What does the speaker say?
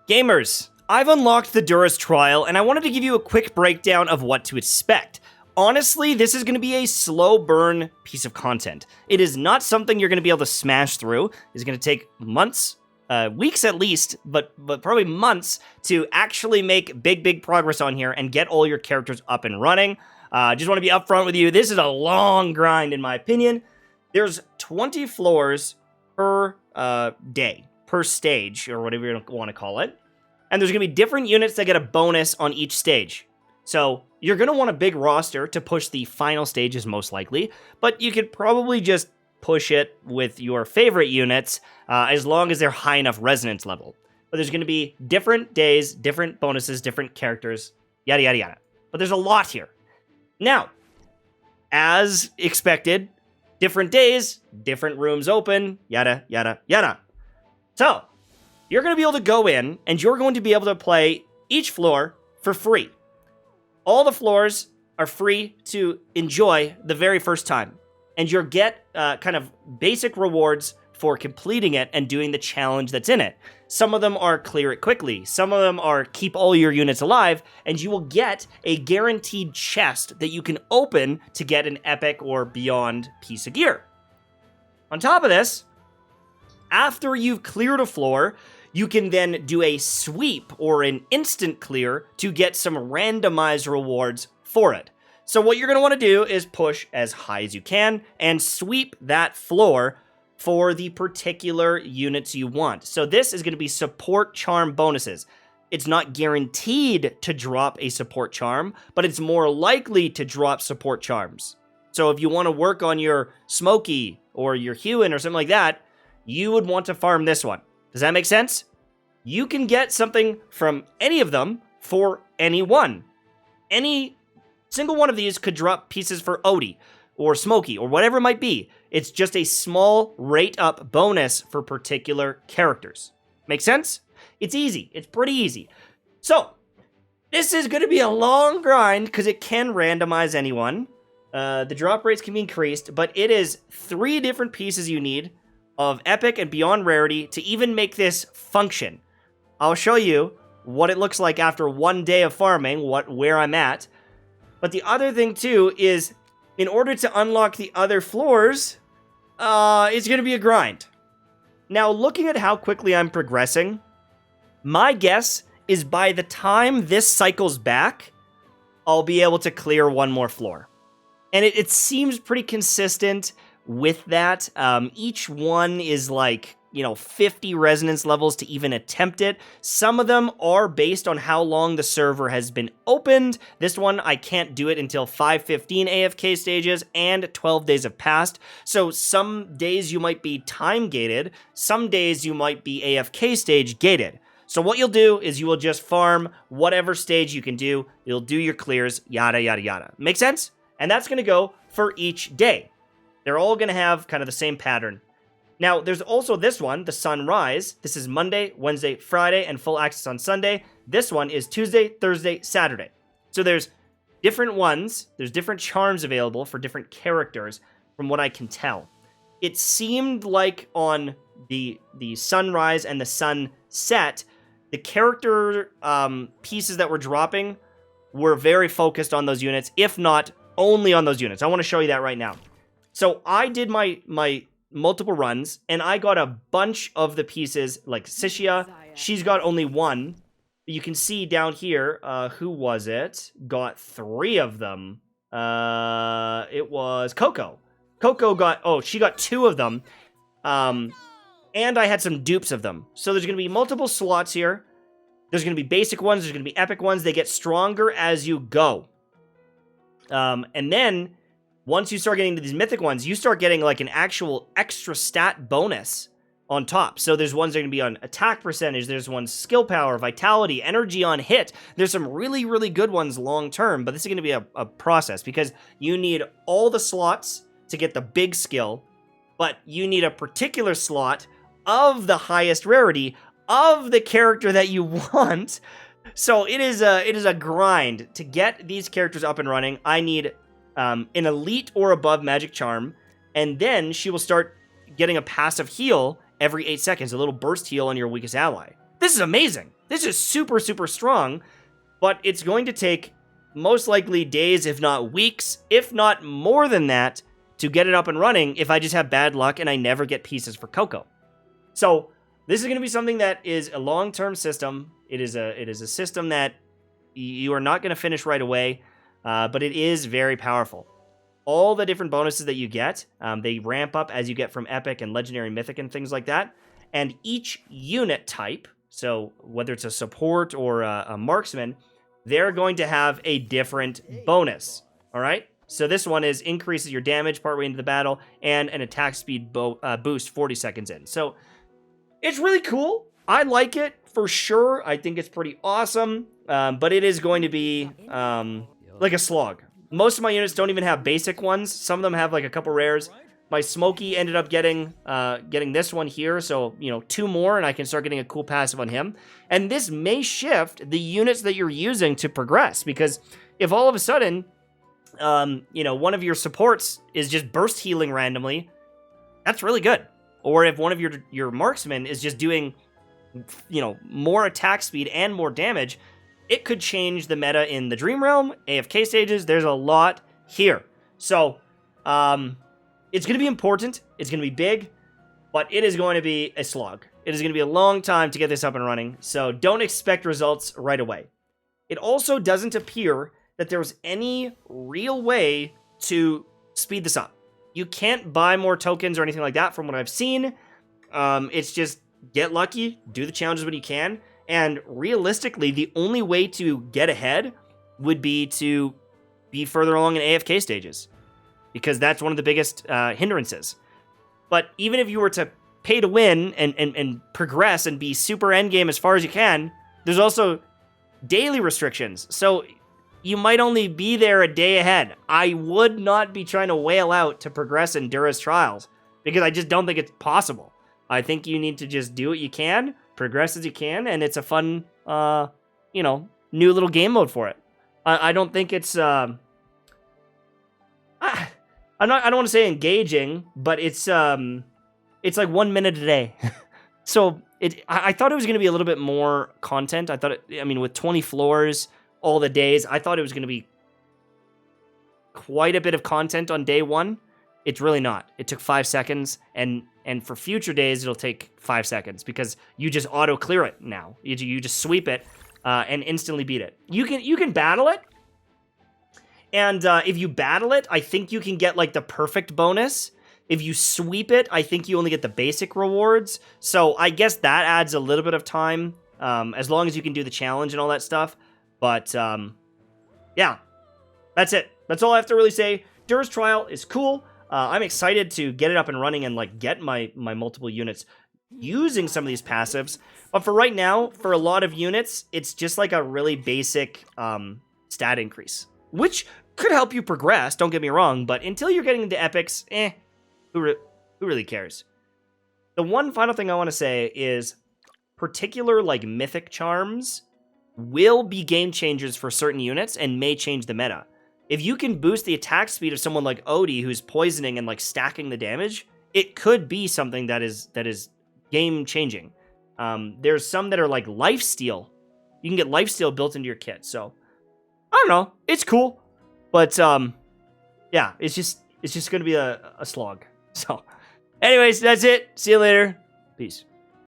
Gamers, I've unlocked the Dura Trial, and I wanted to give you a quick breakdown of what to expect. Honestly, this is going to be a slow burn piece of content. It is not something you're going to be able to smash through. It's going to take months, weeks at least, but probably months to actually make big progress on here and get all your characters up and running. Just want to be upfront with you. This is a long grind, in my opinion. There's 20 floors per day, per stage, or whatever you want to call it. And there's going to be different units that get a bonus on each stage. So you're going to want a big roster to push the final stages most likely, but you could probably just push it with your favorite units as long as they're high enough resonance level. But there's going to be different days, different bonuses, different characters, yada, yada, yada. But there's a lot here. Now, as expected, different days, different rooms open, yada, yada, yada. So, you're going to be able to go in, and you're going to be able to play each floor for free. All the floors are free to enjoy the very first time. And you'll get kind of basic rewards for completing it and doing the challenge that's in it. Some of them are clear it quickly. Some of them are keep all your units alive, and you will get a guaranteed chest that you can open to get an epic or beyond piece of gear. On top of this, after you've cleared a floor, you can then do a sweep or an instant clear to get some randomized rewards for it. So what you're going to want to do is push as high as you can and sweep that floor for the particular units you want. So this is going to be support charm bonuses. It's not guaranteed to drop a support charm, but it's more likely to drop support charms. So if you want to work on your Smokey or your Hewin or something like that, you would want to farm this one. Does that make sense? You can get something from any of them for any one. Any single one of these could drop pieces for Odie or Smokey or whatever it might be. It's just a small rate up bonus for particular characters. Make sense? It's easy. It's pretty easy. So, this is going to be a long grind because it can randomize anyone. The drop rates can be increased, but it is 3 different pieces you need of epic and beyond rarity to even make this function. I'll show you what it looks like after 1 day of farming, where I'm at. But the other thing too is, in order to unlock the other floors, it's going to be a grind. Now, looking at how quickly I'm progressing, my guess is by the time this cycles back, I'll be able to clear 1 more floor. And it seems pretty consistent with that. Each one is like, 50 resonance levels to even attempt it. Some of them are based on how long the server has been opened. This one, I can't do it until 5:15 AFK stages and 12 days have passed. So some days you might be time gated. Some days you might be AFK stage gated. So what you'll do is you will just farm whatever stage you can do. You'll do your clears, yada, yada, yada. Make sense? And that's going to go for each day. They're all going to have kind of the same pattern. Now, there's also this one, the Sunrise. This is Monday, Wednesday, Friday, and full access on Sunday. This one is Tuesday, Thursday, Saturday. So there's different ones. There's different charms available for different characters, from what I can tell. It seemed like on the Sunrise and the Sunset, the character pieces that were dropping were very focused on those units, if not only on those units. I want to show you that right now. So I did my multiple runs, and I got a bunch of the pieces, like Sishia. She's got only 1. You can see down here, who was it? Got 3 of them. It was Coco. Coco got, she got 2 of them. And I had some dupes of them. So there's going to be multiple slots here. There's going to be basic ones. There's going to be epic ones. They get stronger as you go. And then, once you start getting to these mythic ones, you start getting like an actual extra stat bonus on top. So there's ones that are going to be on attack percentage. There's ones skill power, vitality, energy on hit. There's some really, really good ones long term, but this is going to be a process because you need all the slots to get the big skill, but you need a particular slot of the highest rarity of the character that you want. So it is a grind to get these characters up and running. I need an elite or above magic charm, and then she will start getting a passive heal every 8 seconds, a little burst heal on your weakest ally. This is amazing. This is super, super strong, but it's going to take most likely days, if not weeks, if not more than that, to get it up and running if I just have bad luck and I never get pieces for Coco. So this is going to be something that is a long-term system. It is a system that you are not going to finish right away, but it is very powerful. All the different bonuses that you get, they ramp up as you get from Epic and Legendary Mythic and things like that. And each unit type, so whether it's a support or a marksman, they're going to have a different bonus, all right? So this one is increases your damage partway into the battle and an attack speed boost 40 seconds in. So it's really cool. I like it for sure. I think it's pretty awesome, but it is going to be like a slog. Most of my units don't even have basic ones. Some of them have like a couple rares. My Smokey ended up getting this one here, so, 2 more, and I can start getting a cool passive on him. And this may shift the units that you're using to progress, because if all of a sudden, one of your supports is just burst healing randomly, that's really good. Or if one of your marksmen is just doing, more attack speed and more damage, it could change the meta in the Dream Realm, AFK stages. There's a lot here. So, it's going to be important. It's going to be big, but it is going to be a slog. It is going to be a long time to get this up and running, so don't expect results right away. It also doesn't appear that there's any real way to speed this up. You can't buy more tokens or anything like that from what I've seen. It's just get lucky, do the challenges when you can, and realistically, the only way to get ahead would be to be further along in AFK stages, because that's one of the biggest hindrances. But even if you were to pay to win and progress and be super endgame as far as you can, there's also daily restrictions. So you might only be there a day ahead. I would not be trying to whale out to progress in Dura's Trials, because I just don't think it's possible. I think you need to just do what you can, progress as you can, and it's a fun, new little game mode for it. I don't think it's... I don't want to say engaging, but it's like 1 minute a day. So I thought it was going to be a little bit more content. With 20 floors, all the days, I thought it was going to be quite a bit of content on day 1. It's really not. It took 5 seconds, and for future days, it'll take 5 seconds, because you just auto clear it now. You just sweep it and instantly beat it. You can battle it. And if you battle it, I think you can get, like, the perfect bonus. If you sweep it, I think you only get the basic rewards. So I guess that adds a little bit of time, as long as you can do the challenge and all that stuff. But, yeah, that's it. That's all I have to really say. Dura's Trial is cool. I'm excited to get it up and running and, like, get my multiple units using some of these passives. But for right now, for a lot of units, it's just, like, a really basic stat increase, which could help you progress, don't get me wrong, but until you're getting into epics, who really cares? The one final thing I want to say is particular, like, mythic charms will be game changers for certain units and may change the meta. If you can boost the attack speed of someone like Odie, who's poisoning and, like, stacking the damage, it could be something that is game changing. There's some that are like lifesteal. You can get lifesteal built into your kit, so I don't know. It's cool, but yeah, it's just gonna be a slog. So, anyways, that's it. See you later. Peace.